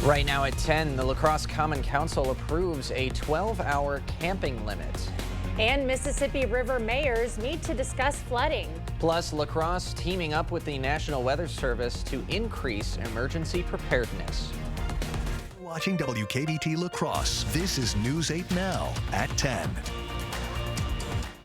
Right now at 10, the La Crosse Common Council approves a 12-hour camping limit. And Mississippi River mayors meet to discuss flooding. Plus, La Crosse teaming up with the National Weather Service to increase emergency preparedness. Watching WKBT La Crosse, this is News 8 Now at 10.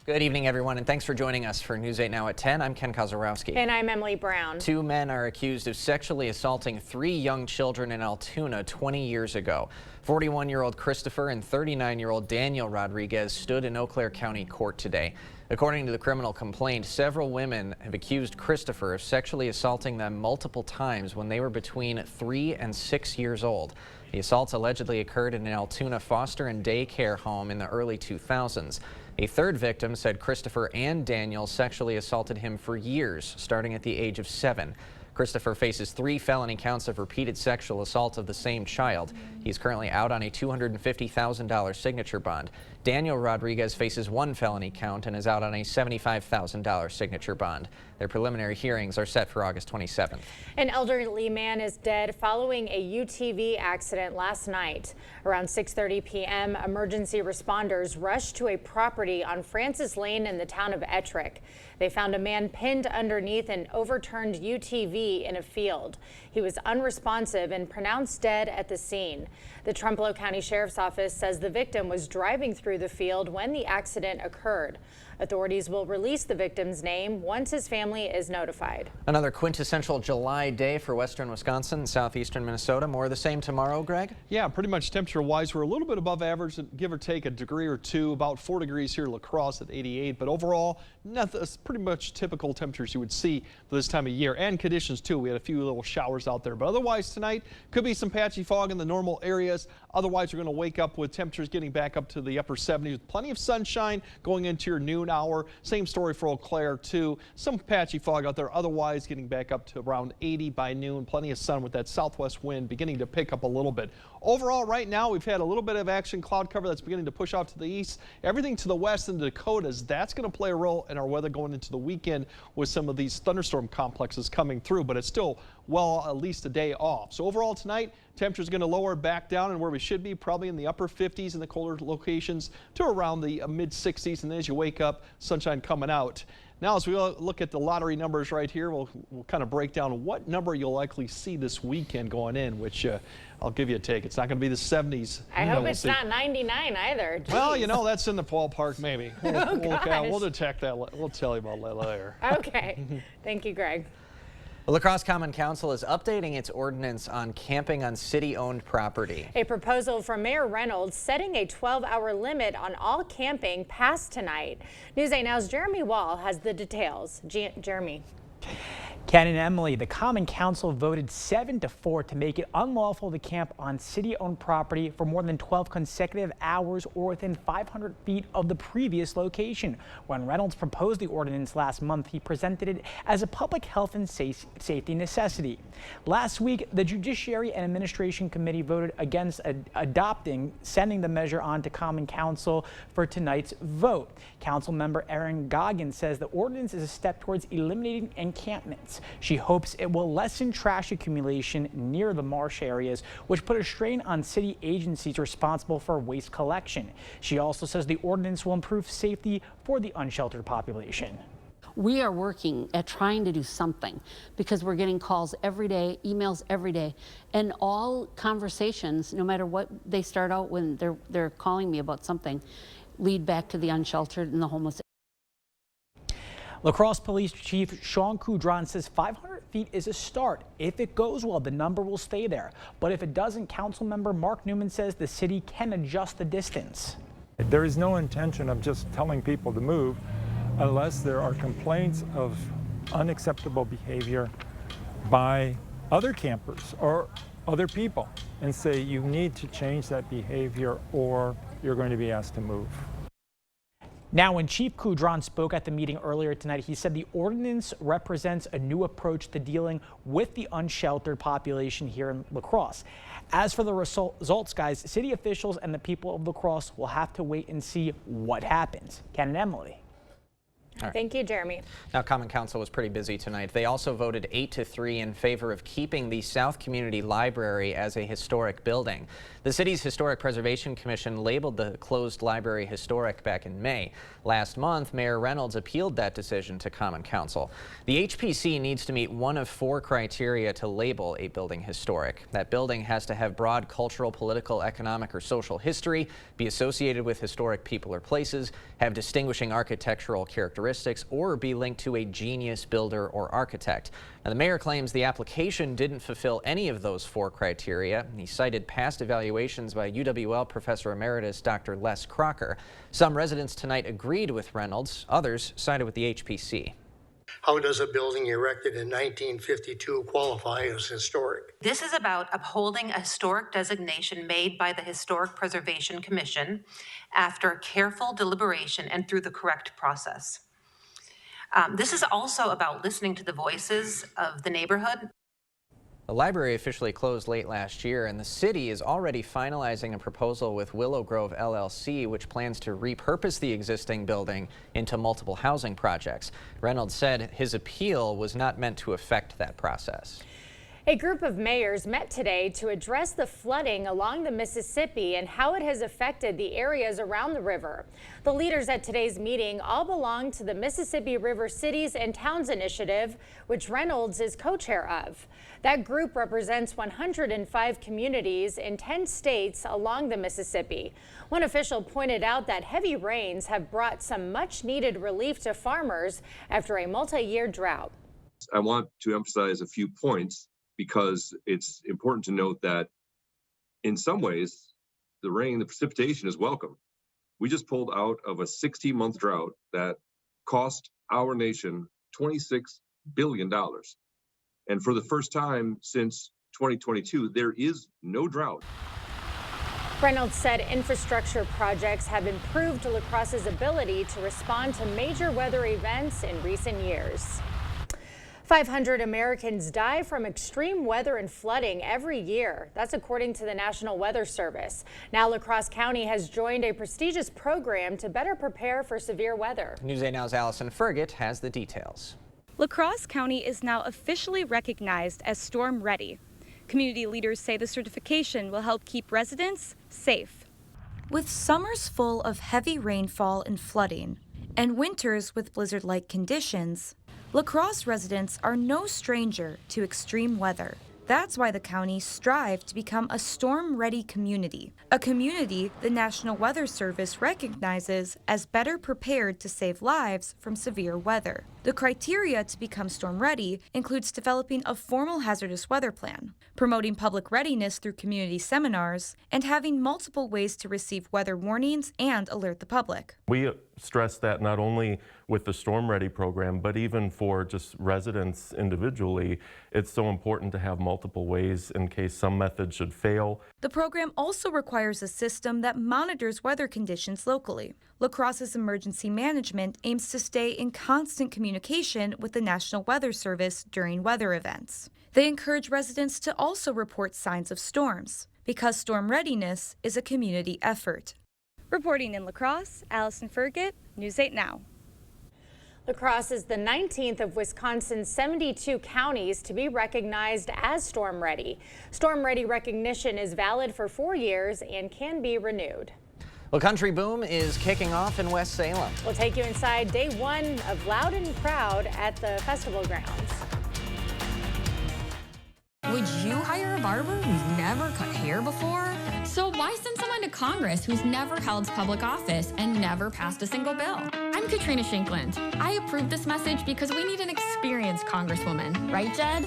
Good evening, everyone, and thanks for joining us for News 8 Now at 10. I'm Ken Kozorowski. And I'm Emily Brown. Two men are accused of sexually assaulting 3 young children in Altoona 20 years ago. 41-year-old Christopher and 39-year-old Daniel Rodriguez stood in Eau Claire County Court today. According to the criminal complaint, several women have accused Christopher of sexually assaulting them multiple times when they were between 3 and 6 years old. The assaults allegedly occurred in an Altoona foster and daycare home in the early 2000s. A third victim said Christopher and Daniel sexually assaulted him for years, starting at the age of 7. Christopher faces 3 felony counts of repeated sexual assault of the same child. He's currently out on a $250,000 signature bond. Daniel Rodriguez faces 1 felony count and is out on a $75,000 signature bond. Their preliminary hearings are set for August 27th. An elderly man is dead following a UTV accident last night. Around 6:30 p.m., emergency responders rushed to a property on Francis Lane in the town of Ettrick. They found a man pinned underneath an overturned UTV in a field. He was unresponsive and pronounced dead at the scene. The Trumpereau County Sheriff's Office says the victim was driving through the field when the accident occurred. Authorities will release the victim's name once his family is notified. Another quintessential July day for western Wisconsin and southeastern Minnesota. More of the same tomorrow, Greg? Yeah, pretty much temperature-wise, we're a little bit above average, give or take a degree or two, about 4 degrees here in La Crosse at 88. But overall, nothing, pretty much typical temperatures you would see for this time of year, and conditions too. We had a few little showers out there, but otherwise tonight could be some patchy fog in the normal areas. Otherwise, you're going to wake up with temperatures getting back up to the upper 70s with plenty of sunshine going into your noon hour. Same story for Eau Claire too. Some patchy fog out there. Otherwise, getting back up to around 80 by noon. Plenty of sun with that southwest wind beginning to pick up a little bit. Overall, right now, we've had a little bit of action cloud cover that's beginning to push off to the east. Everything to the west in the Dakotas, that's going to play a role in our weather going into the weekend with some of these thunderstorm complexes coming through, but it's still well at least a day off. So overall tonight, temperature's going to lower back down and where we should be, probably in the upper 50s in the colder locations to around the mid 60s. And then as you wake up, sunshine coming out. Now, as we look at the lottery numbers right here, we'll kind of break down what number you'll likely see this weekend going in, which I'll give you a take. It's not going to be the 70s. I hope it's not 99 either. Jeez. Well, you know, that's in the ballpark maybe. We'll detect that. We'll tell you about that later. Okay. Thank you, Greg. The La Crosse Common Council is updating its ordinance on camping on city-owned property. A proposal from Mayor Reynolds setting a 12-hour limit on all camping passed tonight. News 8 Now's Jeremy Wall has the details. Jeremy. Ken and Emily, the Common Council voted 7-4 to make it unlawful to camp on city-owned property for more than 12 consecutive hours or within 500 feet of the previous location. When Reynolds proposed the ordinance last month, he presented it as a public health and safety necessity. Last week, the Judiciary and Administration Committee voted against sending the measure on to Common Council for tonight's vote. Council member Erin Goggins says the ordinance is a step towards eliminating encampments. She hopes it will lessen trash accumulation near the marsh areas, which put a strain on city agencies responsible for waste collection. She also says the ordinance will improve safety for the unsheltered population. We are working at trying to do something because we're getting calls every day, emails every day, and all conversations, no matter what they start out when they're calling me about something, lead back to the unsheltered and the homeless. La Crosse Police Chief Sean Coudron says 500 feet is a start. If it goes well, the number will stay there. But if it doesn't, Councilmember Mark Newman says the city can adjust the distance. There is no intention of just telling people to move unless there are complaints of unacceptable behavior by other campers or other people and say you need to change that behavior or you're going to be asked to move. Now, when Chief Coudron spoke at the meeting earlier tonight, he said the ordinance represents a new approach to dealing with the unsheltered population here in La Crosse. As for the results, guys, city officials and the people of La Crosse will have to wait and see what happens. Ken and Emily. right. Thank you, Jeremy. Now, Common Council was pretty busy tonight. They also voted 8-3 in favor of keeping the South Community Library as a historic building. The city's Historic Preservation Commission labeled the closed library historic back in May. Last month, Mayor Reynolds appealed that decision to Common Council. The HPC needs to meet one of 4 criteria to label a building historic. That building has to have broad cultural, political, economic, or social history, be associated with historic people or places, have distinguishing architectural characteristics, or be linked to a genius builder or architect. Now, the mayor claims the application didn't fulfill any of those 4 criteria. He cited past evaluations by UWL Professor Emeritus Dr. Les Crocker. Some residents tonight agreed with Reynolds. Others sided with the HPC. How does a building erected in 1952 qualify as historic? This is about upholding a historic designation made by the Historic Preservation Commission after careful deliberation and through the correct process. This is also about listening to the voices of the neighborhood. The library officially closed late last year, and the city is already finalizing a proposal with Willow Grove LLC, which plans to repurpose the existing building into multiple housing projects. Reynolds said his appeal was not meant to affect that process. A group of mayors met today to address the flooding along the Mississippi and how it has affected the areas around the river. The leaders at today's meeting all belong to the Mississippi River Cities and Towns Initiative, which Reynolds is co-chair of. That group represents 105 communities in 10 states along the Mississippi. One official pointed out that heavy rains have brought some much-needed relief to farmers after a multi-year drought. I want to emphasize a few points, because it's important to note that in some ways, the rain, the precipitation is welcome. We just pulled out of a 60-month drought that cost our nation $26 billion. And for the first time since 2022, there is no drought. Reynolds said infrastructure projects have improved La Crosse's ability to respond to major weather events in recent years. 500 Americans die from extreme weather and flooding every year. That's according to the National Weather Service. Now, La Crosse County has joined a prestigious program to better prepare for severe weather. News 8 Now's Allison Fergit has the details. La Crosse County is now officially recognized as storm ready. Community leaders say the certification will help keep residents safe. With summers full of heavy rainfall and flooding, and winters with blizzard-like conditions, La Crosse residents are no stranger to extreme weather. That's why the county strived to become a storm-ready community, a community the National Weather Service recognizes as better prepared to save lives from severe weather. The criteria to become storm-ready includes developing a formal hazardous weather plan, promoting public readiness through community seminars, and having multiple ways to receive weather warnings and alert the public. We stress that not only with the Storm Ready program, but even for just residents individually, it's so important to have multiple ways in case some method should fail. The program also requires a system that monitors weather conditions locally. La Crosse's emergency management aims to stay in constant communication with the National Weather Service during weather events. They encourage residents to also report signs of storms, because storm readiness is a community effort. Reporting in La Crosse, Allison Fergit, News 8 Now. La Crosse is the 19th of Wisconsin's 72 counties to be recognized as storm ready. Storm ready recognition is valid for 4 years and can be renewed. Well, Country Boom is kicking off in West Salem. We'll take you inside day 1 of Loud and Proud at the festival grounds. Would you hire a barber who's never cut hair before? So why send someone to Congress who's never held public office and never passed a single bill? I'm Katrina Shankland. I approve this message because we need an experienced congresswoman. Right, Jed?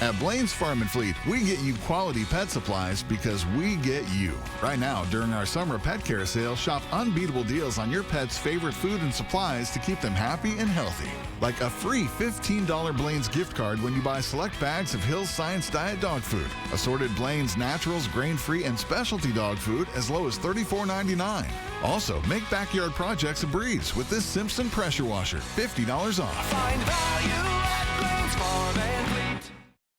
At Blaine's Farm and Fleet, we get you quality pet supplies because we get you. Right now, during our summer pet care sale, shop unbeatable deals on your pet's favorite food and supplies to keep them happy and healthy. Like a free $15 Blaine's gift card when you buy select bags of Hill's Science Diet dog food. Assorted Blaine's Naturals, grain-free, and specialty dog food as low as $34.99. Also, make backyard projects a breeze with this Simpson pressure washer, $50 off. Find value at Blaine's Farm and Fleet.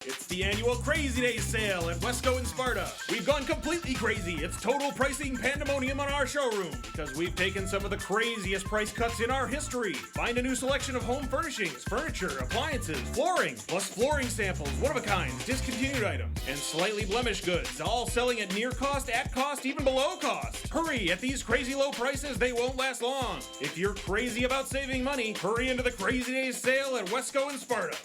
It's the annual Crazy Days sale at Wesco and Sparta. We've gone completely crazy. It's total pricing pandemonium on our showroom because we've taken some of the craziest price cuts in our history. Find a new selection of home furnishings, furniture, appliances, flooring, plus flooring samples, one-of-a-kind, discontinued items, and slightly blemished goods, all selling at near cost, at cost, even below cost. Hurry! At these crazy low prices, they won't last long. If you're crazy about saving money, hurry into the Crazy Days sale at Wesco and Sparta.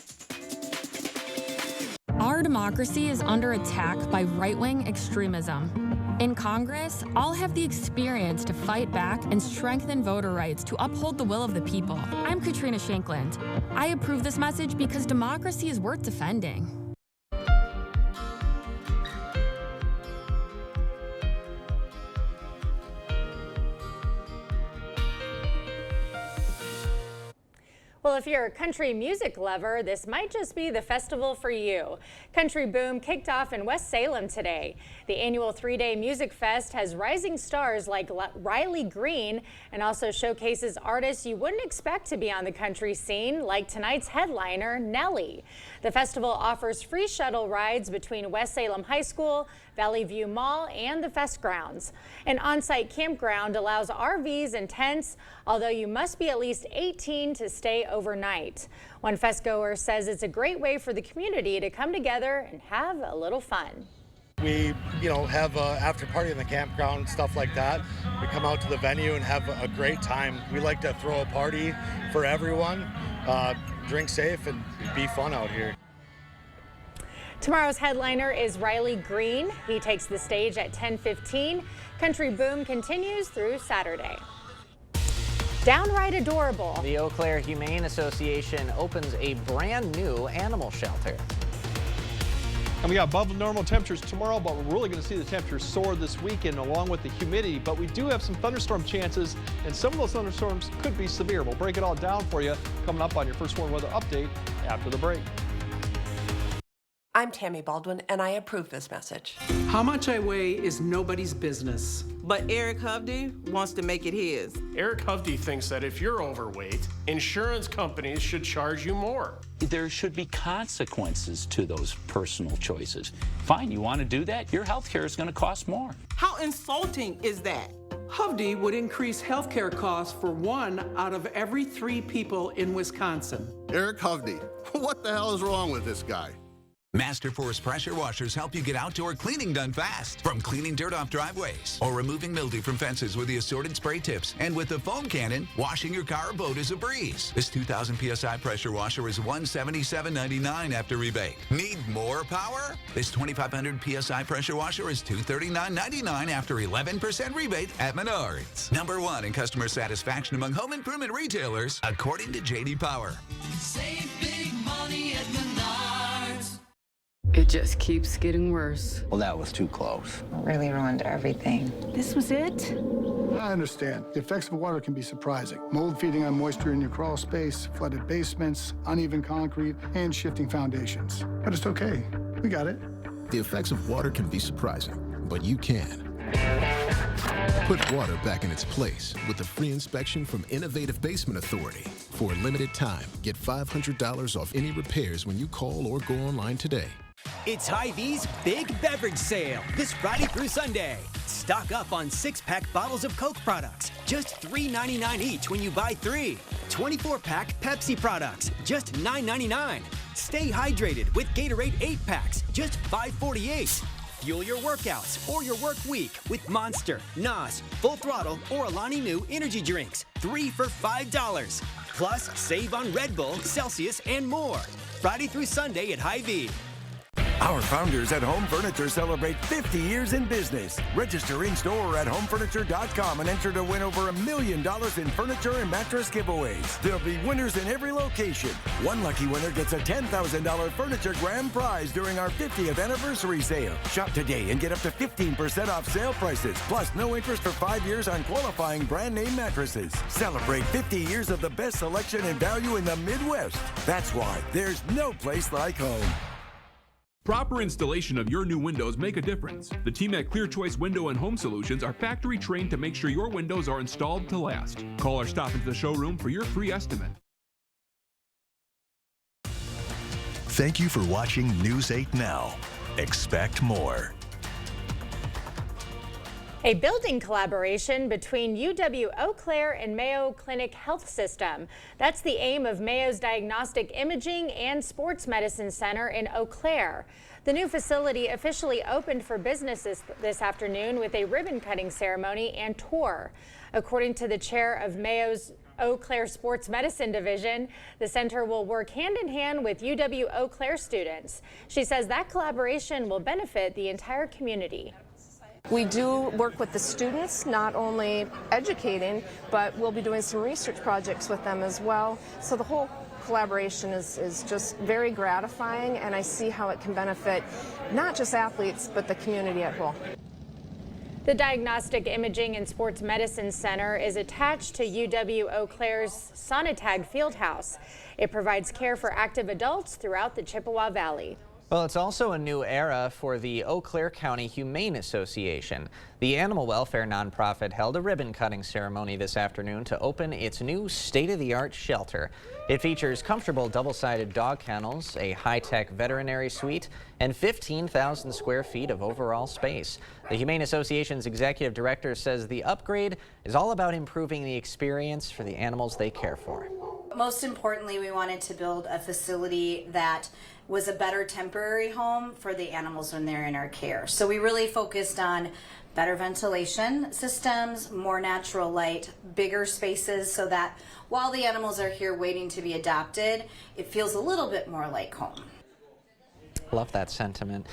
Our democracy is under attack by right-wing extremism. In Congress, I'll have the experience to fight back and strengthen voter rights to uphold the will of the people. I'm Katrina Shankland. I approve this message because democracy is worth defending. Well, if you're a country music lover, this might just be the festival for you. Country Boom kicked off in West Salem today. The annual 3-day music fest has rising stars like Riley Green and also showcases artists you wouldn't expect to be on the country scene, like tonight's headliner, Nelly. The festival offers free shuttle rides between West Salem High School, Valley View Mall, and the fest grounds. An on-site campground allows RVs and tents, although you must be at least 18 to stay overnight. One fest goer says it's a great way for the community to come together and have a little fun. We, have an after party in the campground, stuff like that. We come out to the venue and have a great time. We like to throw a party for everyone, drink safe, and be fun out here. Tomorrow's headliner is Riley Green. He takes the stage at 10:15. Country Boom continues through Saturday. Downright adorable. The Eau Claire Humane Association opens a brand new animal shelter. And we got above normal temperatures tomorrow, but we're really going to see the temperatures soar this weekend along with the humidity. But we do have some thunderstorm chances, and some of those thunderstorms could be severe. We'll break it all down for you coming up on your First Warn Weather Update after the break. I'm Tammy Baldwin, and I approve this message. How much I weigh is nobody's business. But Eric Hovde wants to make it his. Eric Hovde thinks that if you're overweight, insurance companies should charge you more. There should be consequences to those personal choices. Fine, you want to do that? Your health care is going to cost more. How insulting is that? Hovde would increase health care costs for 1 out of every 3 people in Wisconsin. Eric Hovde, what the hell is wrong with this guy? Masterforce pressure washers help you get outdoor cleaning done fast. From cleaning dirt off driveways or removing mildew from fences with the assorted spray tips. And with the foam cannon, washing your car or boat is a breeze. This 2,000 PSI pressure washer is $177.99 after rebate. Need more power? This 2,500 PSI pressure washer is $239.99 after 11% rebate at Menards. #1 in customer satisfaction among home improvement retailers, according to J.D. Power. Save big money at Menards. It just keeps getting worse. Well, that was too close. Really ruined everything. This was it? I understand. The effects of water can be surprising. Mold feeding on moisture in your crawl space, flooded basements, uneven concrete, and shifting foundations. But it's okay. We got it. The effects of water can be surprising, but you can. Put water back in its place with a free inspection from Innovative Basement Authority. For a limited time, get $500 off any repairs when you call or go online today. It's Hy-Vee's Big Beverage Sale this Friday through Sunday. Stock up on 6-pack bottles of Coke products, just $3.99 each when you buy 3. 24-pack Pepsi products, just $9.99. Stay hydrated with Gatorade 8-packs, just $5.48. Fuel your workouts or your work week with Monster, NOS, Full Throttle, or Alani Nu energy drinks, 3 for $5. Plus, save on Red Bull, Celsius, and more. Friday through Sunday at Hy-Vee. Our founders at Home Furniture celebrate 50 years in business. Register in-store at homefurniture.com and enter to win over $1 million in furniture and mattress giveaways. There'll be winners in every location. One lucky winner gets a $10,000 furniture grand prize during our 50th anniversary sale. Shop today and get up to 15% off sale prices, plus no interest for 5 years on qualifying brand name mattresses. Celebrate 50 years of the best selection and value in the Midwest. That's why there's no place like home. Proper installation of your new windows make a difference. The team at Clear Choice Window and Home Solutions are factory trained to make sure your windows are installed to last. Call or stop into the showroom for your free estimate. Thank you for watching News 8 Now. Expect more. A building collaboration between UW-Eau Claire and Mayo Clinic Health System. That's the aim of Mayo's Diagnostic Imaging and Sports Medicine Center in Eau Claire. The new facility officially opened for businesses this afternoon with a ribbon cutting ceremony and tour. According to the chair of Mayo's Eau Claire Sports Medicine Division, the center will work hand in hand with UW-Eau Claire students. She says that collaboration will benefit the entire community. We do work with the students, not only educating, but we'll be doing some research projects with them as well. So the whole collaboration is just very gratifying, and I see how it can benefit not just athletes, but the community at whole. The Diagnostic Imaging and Sports Medicine Center is attached to UW-Eau Claire's Sonatag Fieldhouse. It provides care for active adults throughout the Chippewa Valley. Well, it's also a new era for the Eau Claire County Humane Association. The animal welfare nonprofit held a ribbon-cutting ceremony this afternoon to open its new state-of-the-art shelter. It features comfortable double-sided dog kennels, a high-tech veterinary suite, and 15,000 square feet of overall space. The Humane Association's executive director says the upgrade is all about improving the experience for the animals they care for. Most importantly, we wanted to build a facility that was a better temporary home for the animals when they're in our care. So we really focused on better ventilation systems, more natural light, bigger spaces, so that while the animals are here waiting to be adopted, it feels a little bit more like home. Love that sentiment.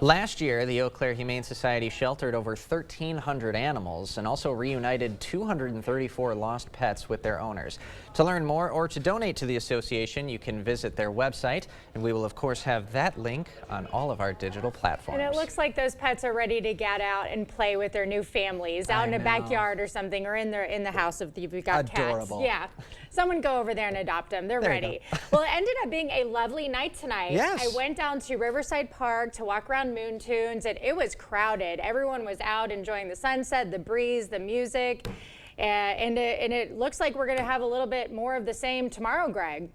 Last year, the Eau Claire Humane Society sheltered over 1,300 animals and also reunited 234 lost pets with their owners. To learn more or to donate to the association, you can visit their website, and we will of course have that link on all of our digital platforms. And it looks like those pets are ready to get out and play with their new families out in a backyard or something, or in the house if you've got Adorable. cats. Yeah, someone go over there and adopt them. They're ready. Well, it ended up being a lovely night tonight. Yes. I went down to Riverside Park to walk around Moon Tunes, and it was crowded. Everyone was out enjoying the sunset, the breeze, the music, and it looks like we're going to have a little bit more of the same tomorrow, Greg.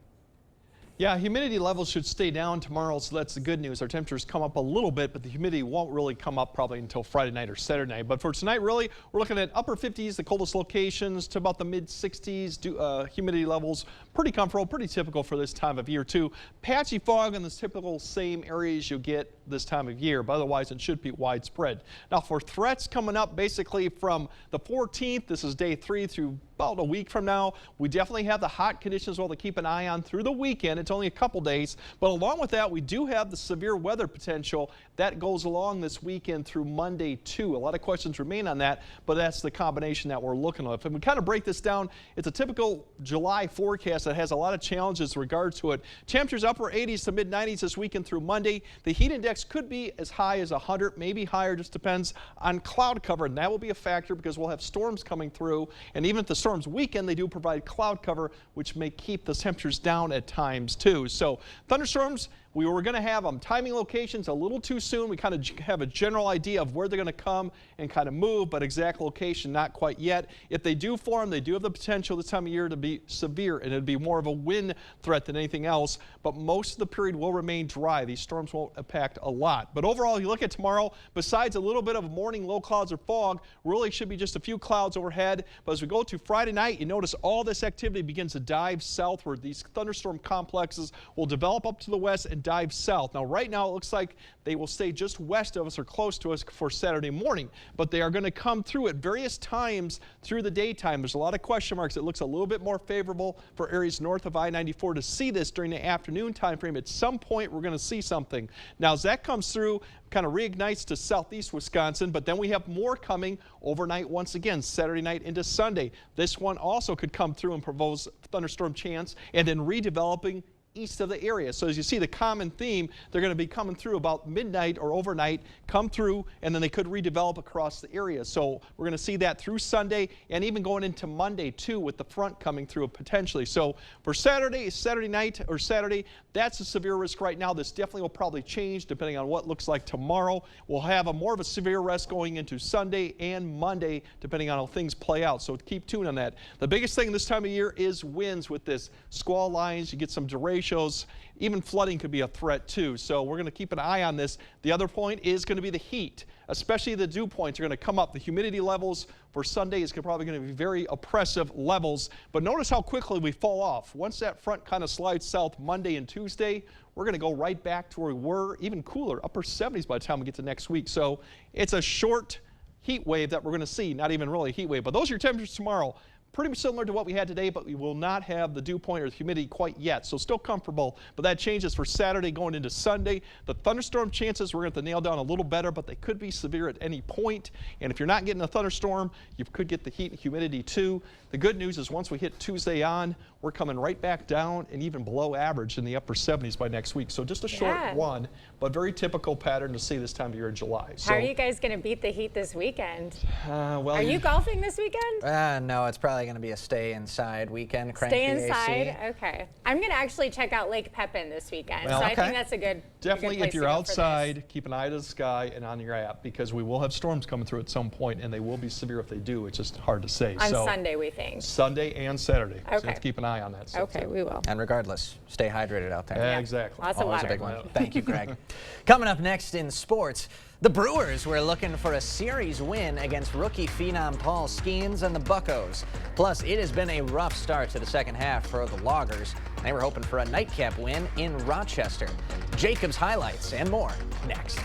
Yeah, humidity levels should stay down tomorrow, so that's the good news. Our temperatures come up a little bit, but the humidity won't really come up probably until Friday night or Saturday night. But for tonight, really, we're looking at upper 50s, the coldest locations, to about the mid 60s. Humidity levels pretty comfortable, pretty typical for this time of year too. Patchy fog in the typical same areas you get this time of year, but otherwise it should be widespread. Now for threats coming up basically from the 14th, this is day 3 through about a week from now, we definitely have the hot conditions well to keep an eye on through the weekend. It's only a couple days, but along with that, we do have the severe weather potential that goes along this weekend through Monday too. A lot of questions remain on that, but that's the combination that we're looking at. And we kind of break this down. It's a typical July forecast that has a lot of challenges in regard to it. Temperatures upper 80s to mid 90s this weekend through Monday. The heat index could be as high as 100, maybe higher, just depends on cloud cover, and that will be a factor because we'll have storms coming through, and even if the storms weaken, they do provide cloud cover, which may keep the temperatures down at times too. So thunderstorms, we were going to have them. Timing locations a little too soon. We kind of have a general idea of where they're going to come and kind of move, but exact location not quite yet. If they do form, they do have the potential this time of year to be severe, and it'd be more of a wind threat than anything else, but most of the period will remain dry. These storms won't impact a lot. But overall, you look at tomorrow, besides a little bit of morning low clouds or fog, really should be just a few clouds overhead. But as we go to Friday night, you notice all this activity begins to dive southward. These thunderstorm complexes will develop up to the west and dive south. Now, right now, it looks like they will stay just west of us or close to us for Saturday morning, but they are going to come through at various times through the daytime. There's a lot of question marks. It looks a little bit more favorable for areas north of I-94 to see this during the afternoon time frame. At some point, we're going to see something. Now, as that comes through, kind of reignites to southeast Wisconsin, but then we have more coming overnight once again, Saturday night into Sunday. This one also could come through and propose thunderstorm chance and then redeveloping east of the area. So as you see the common theme, they're going to be coming through about midnight or overnight, come through, and then they could redevelop across the area. So we're going to see that through Sunday and even going into Monday too, with the front coming through potentially. So for Saturday night or Saturday, that's a severe risk right now. This definitely will probably change depending on what looks like tomorrow. We'll have a more of a severe risk going into Sunday and Monday depending on how things play out. So keep tuned on that. The biggest thing this time of year is winds with this. Squall lines, you get some duration ratios. Even flooding could be a threat too, so we're going to keep an eye on this. The other point is going to be the heat, especially the dew points are going to come up. The humidity levels for Sunday is probably going to be very oppressive levels, but notice how quickly we fall off. Once that front kind of slides south Monday and Tuesday, we're going to go right back to where we were, even cooler, upper 70s by the time we get to next week. So it's a short heat wave that we're going to see, not even really a heat wave, but those are your temperatures tomorrow. Pretty similar to what we had today, but we will not have the dew point or the humidity quite yet, so still comfortable. But that changes for Saturday going into Sunday. The thunderstorm chances we're going to have to nail down a little better, but they could be severe at any point. And if you're not getting a thunderstorm, you could get the heat and humidity too. The good news is once we hit Tuesday on, we're coming right back down and even below average in the upper 70s by next week. So just a short one, but very typical pattern to see this time of year in July. How are you guys going to beat the heat this weekend? Well, are you golfing this weekend? No, it's probably going to be a stay inside weekend. Crank Stay the inside? AC. Okay. I'm going to actually check out Lake Pepin this weekend. Well, so I think that's a good Definitely, place if you're to go outside, keep an eye to the sky and on your app, because we will have storms coming through at some point, and they will be severe if they do. It's just hard to say. On Sunday, we think. Sunday and Saturday. Okay. So let's keep an eye on that. Okay, we will. And regardless, stay hydrated out there. Yeah, exactly. Lots of Always water. a big one. Thank you, Greg. Coming up next in sports, the Brewers were looking for a series win against rookie phenom Paul Skeens and the Buccos. Plus, it has been a rough start to the second half for the Loggers. They were hoping for a nightcap win in Rochester. Jacobs highlights and more next.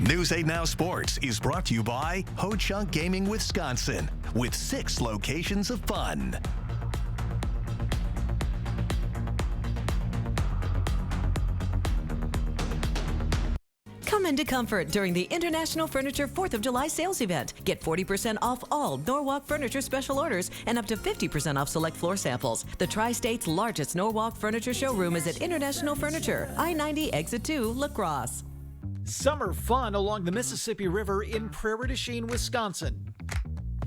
News 8 Now Sports is brought to you by Ho Chunk Gaming Wisconsin, with 6 locations of fun. Come into comfort during the International Furniture 4th of July sales event. Get 40% off all Norwalk Furniture special orders and up to 50% off select floor samples. The Tri-State's largest Norwalk Furniture showroom is at International Furniture, I-90 Exit 2, La Crosse. Summer fun along the Mississippi River in Prairie du Chien, Wisconsin.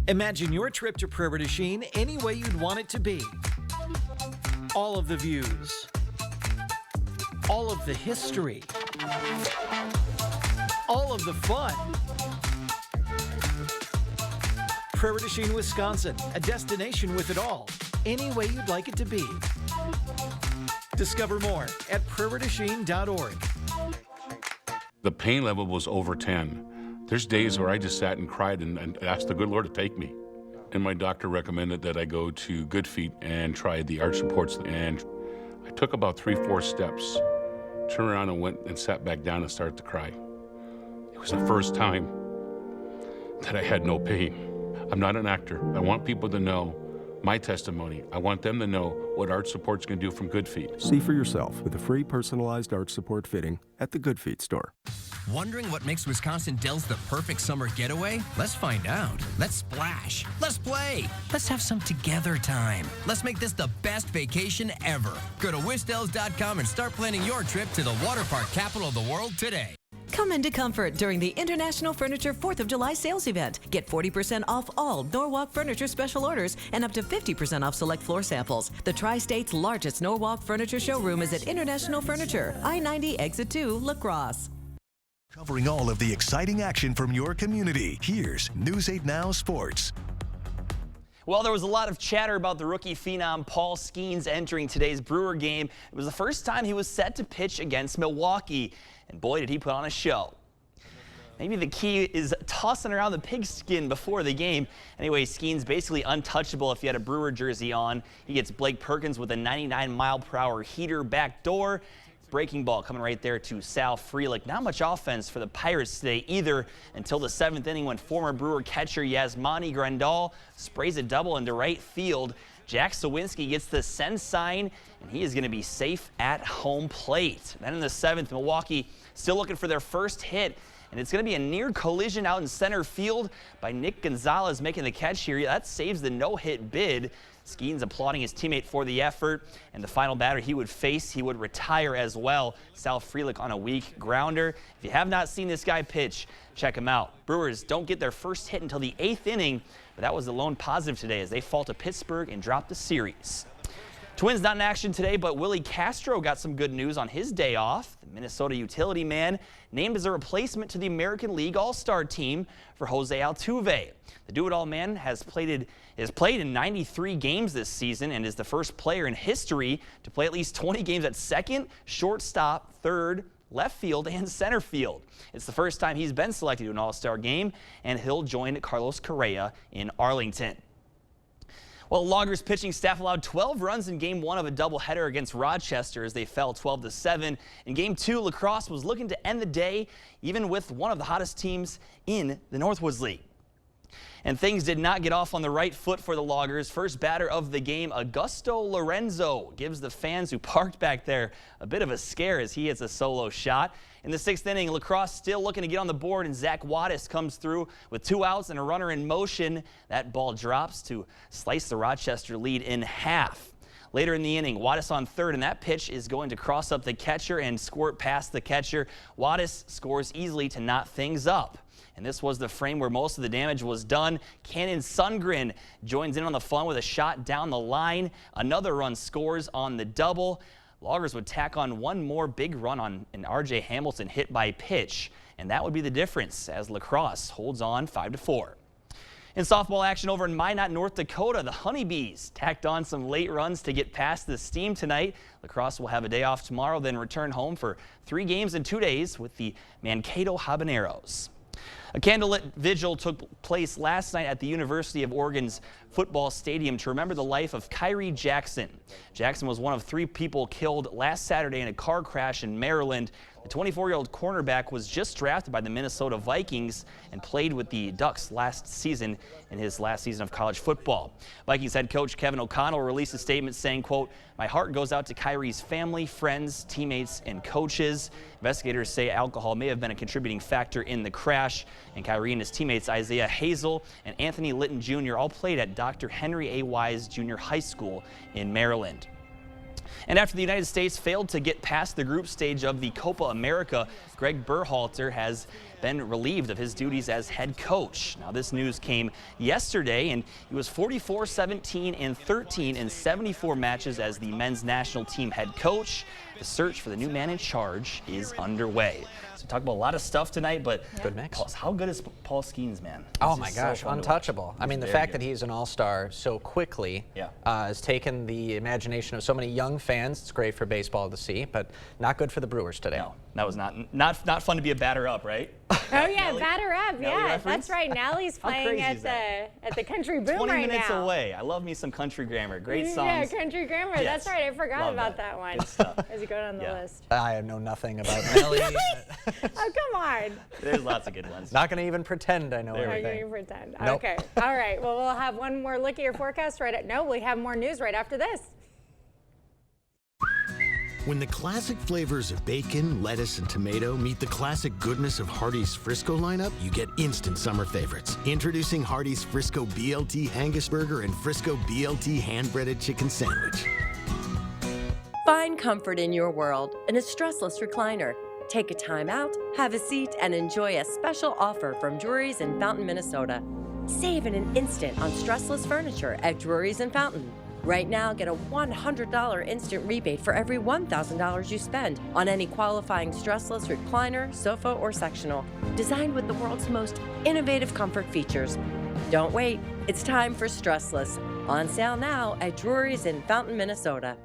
Imagine your trip to Prairie du Chien any way you'd want it to be. All of the views, all of the history, all of the fun. Prairie du Chien, Wisconsin, a destination with it all, any way you'd like it to be. Discover more at prairieduchien.org. The pain level was over 10. There's days where I just sat and cried and asked the good Lord to take me. And my doctor recommended that I go to Good Feet and try the arch supports. And I took about 3-4 steps, turned around and went and sat back down and started to cry. It was the first time that I had no pain. I'm not an actor. I want people to know my testimony. I want them to know what arch support's going to do from Good Feet. See for yourself with a free personalized arch support fitting at the Good Feet store. Wondering what makes Wisconsin Dells the perfect summer getaway? Let's find out. Let's splash. Let's play. Let's have some together time. Let's make this the best vacation ever. Go to wisdells.com and start planning your trip to the water park capital of the world today. Come into comfort during the International Furniture 4th of July sales event. Get 40% off all Norwalk Furniture special orders and up to 50% off select floor samples. The Tri-State's largest Norwalk Furniture showroom is at International Furniture, I-90 Exit 2, La Crosse. Covering all of the exciting action from your community, here's News 8 Now Sports. Well, there was a lot of chatter about the rookie phenom Paul Skeens entering today's Brewer game. It was the first time he was set to pitch against Milwaukee, and boy, did he put on a show. Maybe the key is tossing around the pigskin before the game. Anyway, Skeens basically untouchable if you had a Brewer jersey on. He gets Blake Perkins with a 99-mile-per-hour heater backdoor. Breaking ball coming right there to Sal Frelick. Not much offense for the Pirates today either until the 7th inning when former Brewer catcher Yasmani Grandal sprays a double into right field. Jack Sawinski gets the send sign, and he is going to be safe at home plate. Then in the 7th, Milwaukee still looking for their first hit, and it's going to be a near collision out in center field by Nick Gonzalez making the catch here. That saves the no-hit bid. Skeens applauding his teammate for the effort, and the final batter he would face, he would retire as well. Sal Frelick on a weak grounder. If you have not seen this guy pitch, check him out. Brewers don't get their first hit until the 8th inning, but that was the lone positive today as they fall to Pittsburgh and drop the series. Twins not in action today, but Willie Castro got some good news on his day off. The Minnesota utility man named as a replacement to the American League All-Star team for Jose Altuve. The do-it-all man has played in 93 games this season and is the first player in history to play at least 20 games at second, shortstop, third, left field, and center field. It's the first time he's been selected to an All-Star game, and he'll join Carlos Correa in Arlington. Well, Loggers pitching staff allowed 12 runs in Game 1 of a doubleheader against Rochester as they fell 12-7. In Game 2, La Crosse was looking to end the day, even with one of the hottest teams in the Northwoods League. And things did not get off on the right foot for the Loggers. First batter of the game, Augusto Lorenzo, gives the fans who parked back there a bit of a scare as he hits a solo shot. In the 6th inning, La Crosse still looking to get on the board, and Zach Wattis comes through with 2 outs and a runner in motion. That ball drops to slice the Rochester lead in half. Later in the inning, Wattis on third, and that pitch is going to cross up the catcher and squirt past the catcher. Wattis scores easily to knot things up. And this was the frame where most of the damage was done. Cannon Sundgren joins in on the fun with a shot down the line. Another run scores on the double. Loggers would tack on one more big run on an R.J. Hamilton hit by pitch, and that would be the difference as La Crosse holds on 5-4. In softball action over in Minot, North Dakota, the Honeybees tacked on some late runs to get past the steam tonight. La Crosse will have a day off tomorrow, then return home for 3 games in 2 days with the Mankato Habaneros. A candlelit vigil took place last night at the University of Oregon's football stadium to remember the life of Kyrie Jackson. Jackson was one of 3 people killed last Saturday in a car crash in Maryland. The 24-year-old cornerback was just drafted by the Minnesota Vikings and played with the Ducks last season in his last season of college football. Vikings head coach Kevin O'Connell released a statement saying, quote, "My heart goes out to Kyrie's family, friends, teammates, and coaches." Investigators say alcohol may have been a contributing factor in the crash, and Kyrie and his teammates Isaiah Hazel and Anthony Litton Jr. all played at Dr. Henry A. Wise Junior High School in Maryland. And after the United States failed to get past the group stage of the Copa America, Greg Berhalter has been relieved of his duties as head coach. Now, this news came yesterday, and he was 44-17 and 13 in 74 matches as the men's national team head coach. The search for the new man in charge is underway. So talk about a lot of stuff tonight, but good mix. How good is Paul Skeens, man? Oh my gosh, untouchable. I mean, the fact that he's an all-star so quickly has taken the imagination of so many young fans. It's great for baseball to see, but not good for the Brewers today. No, that was not fun to be a batter up, right? Oh yeah, batter up. Yeah, that's right. Nally's playing at the Country Boom 20 right minutes now. away. I love me some Country Grammar. Great songs. Yeah, Country Grammar. Yes. That's right. I forgot about that one. As you go down the list. I know nothing about Nelly. Oh, come on. There's lots of good ones. Not going to even pretend I know Not everything. going to pretend. Nope. Okay. All right. Well, we'll have one more look at your forecast we have more news right after this. When the classic flavors of bacon, lettuce, and tomato meet the classic goodness of Hardee's Frisco lineup, you get instant summer favorites. Introducing Hardee's Frisco BLT Angus Burger and Frisco BLT Hand-Breaded Chicken Sandwich. Find comfort in your world in a stressless recliner. Take a time out, have a seat, and enjoy a special offer from Drury's in Fountain, Minnesota. Save in an instant on stressless furniture at Drury's in Fountain. Right now, get a $100 instant rebate for every $1,000 you spend on any qualifying stressless recliner, sofa, or sectional, designed with the world's most innovative comfort features. Don't wait. It's time for Stressless. On sale now at Drury's in Fountain, Minnesota.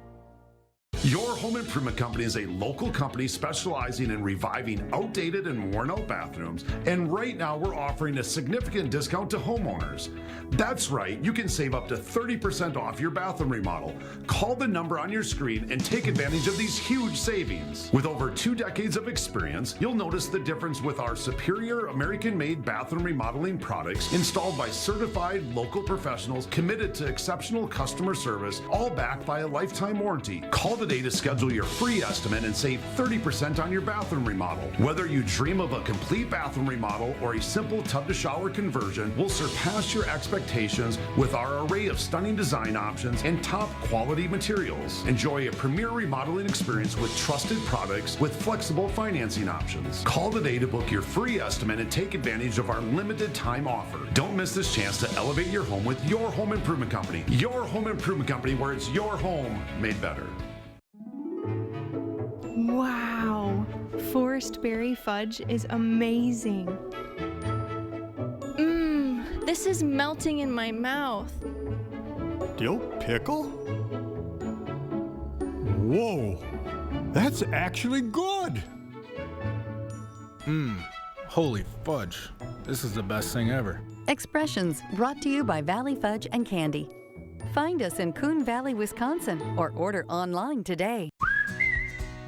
Your Home Improvement Company is a local company specializing in reviving outdated and worn-out bathrooms, and right now we're offering a significant discount to homeowners. That's right, you can save up to 30% off your bathroom remodel. Call the number on your screen and take advantage of these huge savings. With over 2 decades of experience, you'll notice the difference with our superior American-made bathroom remodeling products installed by certified local professionals committed to exceptional customer service, all backed by a lifetime warranty. Call today today to schedule your free estimate and save 30% on your bathroom remodel. Whether you dream of a complete bathroom remodel or a simple tub to shower conversion, we'll surpass your expectations with our array of stunning design options and top quality materials. Enjoy a premier remodeling experience with trusted products with flexible financing options. Call today to book your free estimate and take advantage of our limited time offer. Don't miss this chance to elevate your home with your home improvement company. Your home improvement company, where it's your home made better. Wow, Forest Berry Fudge is amazing. This is melting in my mouth. Dill pickle? Whoa, that's actually good. Holy fudge. This is the best thing ever. Expressions brought to you by Valley Fudge and Candy. Find us in Coon Valley, Wisconsin, or order online today.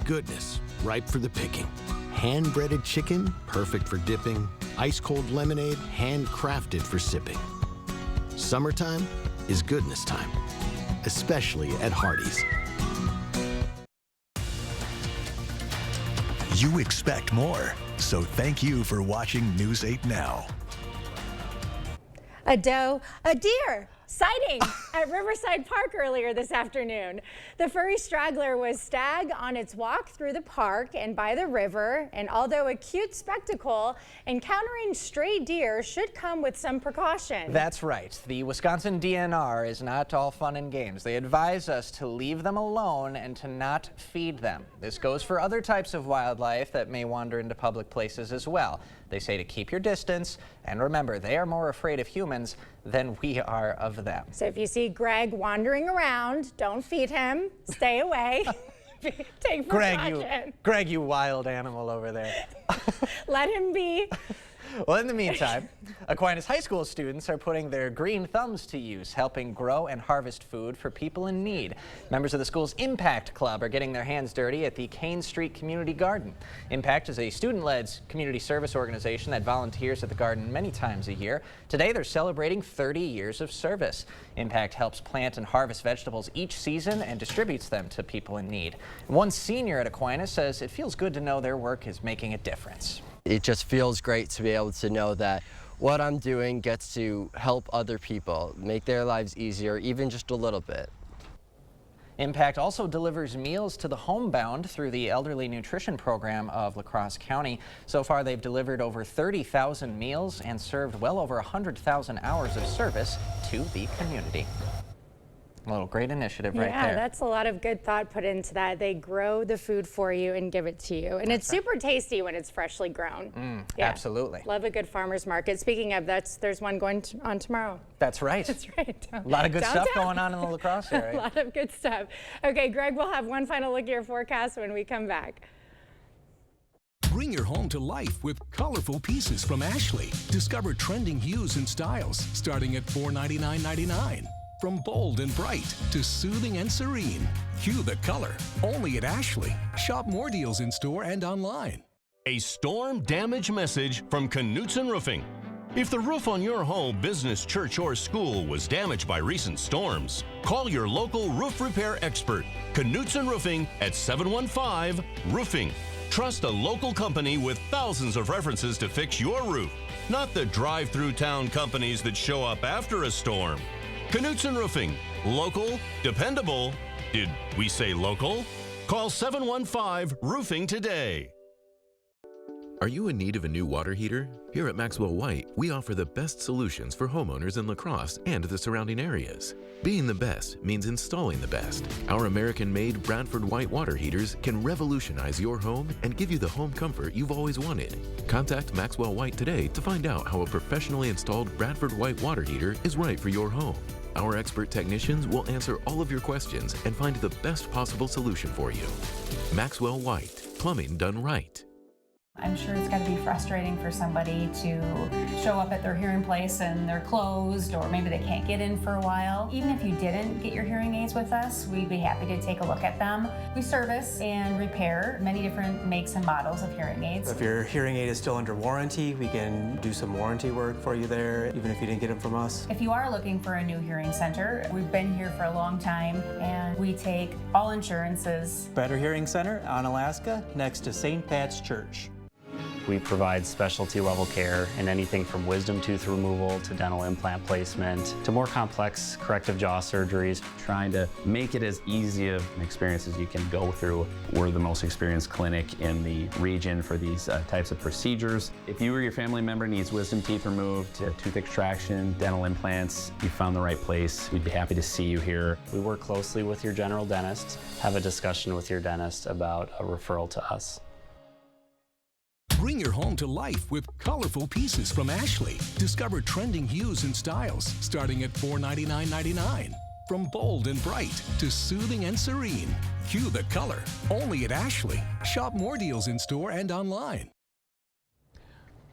Goodness, ripe for the picking. Hand-breaded chicken, perfect for dipping. Ice-cold lemonade, handcrafted for sipping. Summertime is goodness time, especially at Hardee's. You expect more, so thank you for watching News 8 Now. A deer sighting at Riverside Park earlier this afternoon. The furry straggler was stag on its walk through the park and by the river, and although a cute spectacle, encountering stray deer should come with some precaution. That's right. The Wisconsin DNR is not all fun and games. They advise us to leave them alone and to not feed them. This goes for other types of wildlife that may wander into public places as well. They say to keep your distance, and remember, they are more afraid of humans than we are of them. So if you see Greg wandering around, don't feed him. Stay away. Take precaution. Greg, you wild animal over there. Let him be. Well, in the meantime, Aquinas High School students are putting their green thumbs to use, helping grow and harvest food for people in need. Members of the school's Impact Club are getting their hands dirty at the Kane Street Community Garden. Impact is a student-led community service organization that volunteers at the garden many times a year. Today, they're celebrating 30 years of service. Impact helps plant and harvest vegetables each season and distributes them to people in need. One senior at Aquinas says it feels good to know their work is making a difference. It just feels great to be able to know that what I'm doing gets to help other people, make their lives easier, even just a little bit. Impact also delivers meals to the homebound through the Elderly Nutrition Program of La Crosse County. So far, they've delivered over 30,000 meals and served well over 100,000 hours of service to the community. A little great initiative right there. Yeah, that's a lot of good thought put into that. They grow the food for you and give it to you. And it's super tasty when it's freshly grown. Yeah. Absolutely. Love a good farmer's market. Speaking of, there's one going on tomorrow. That's right. That's right. A lot of good stuff going on in the La Crosse area. A lot of good stuff. Okay, Greg, we'll have one final look at your forecast when we come back. Bring your home to life with colorful pieces from Ashley. Discover trending hues and styles starting at $499.99. From bold and bright to soothing and serene. Cue the color, only at Ashley. Shop more deals in store and online. A storm damage message from Knutson Roofing. If the roof on your home, business, church, or school was damaged by recent storms, call your local roof repair expert, Knutson Roofing at 715-ROOFING. Trust a local company with thousands of references to fix your roof, not the drive-through town companies that show up after a storm. Knutson Roofing. Local, dependable. Did we say local? Call 715-ROOFING today. Are you in need of a new water heater? Here at Maxwell White, we offer the best solutions for homeowners in La Crosse and the surrounding areas. Being the best means installing the best. Our American-made Bradford White water heaters can revolutionize your home and give you the home comfort you've always wanted. Contact Maxwell White today to find out how a professionally installed Bradford White water heater is right for your home. Our expert technicians will answer all of your questions and find the best possible solution for you. Maxwell White, plumbing done right. I'm sure it's got to be frustrating for somebody to show up at their hearing place and they're closed, or maybe they can't get in for a while. Even if you didn't get your hearing aids with us, we'd be happy to take a look at them. We service and repair many different makes and models of hearing aids. If your hearing aid is still under warranty, we can do some warranty work for you there, even if you didn't get them from us. If you are looking for a new hearing center, we've been here for a long time and we take all insurances. Better Hearing Center on Alaska, next to St. Pat's Church. We provide specialty level care in anything from wisdom tooth removal to dental implant placement to more complex corrective jaw surgeries. Trying to make it as easy of an experience as you can go through. We're the most experienced clinic in the region for these types of procedures. If you or your family member needs wisdom teeth removed, tooth extraction, dental implants, you found the right place. We'd be happy to see you here. We work closely with your general dentist. Have a discussion with your dentist about a referral to us. Bring your home to life with colorful pieces from Ashley. Discover trending hues and styles starting at $499.99. From bold and bright to soothing and serene. Cue the color, only at Ashley. Shop more deals in store and online.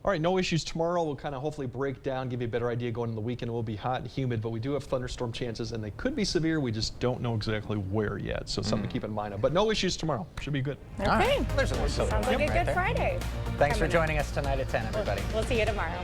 All right, no issues tomorrow. We'll kind of hopefully break down, give you a better idea going into the weekend. It will be hot and humid, but we do have thunderstorm chances, and they could be severe. We just don't know exactly where yet, so something to keep in mind. But no issues tomorrow. Should be good. Okay. All right. There's a little Sounds like a good Friday. Thanks for joining us tonight at 10, everybody. We'll see you tomorrow.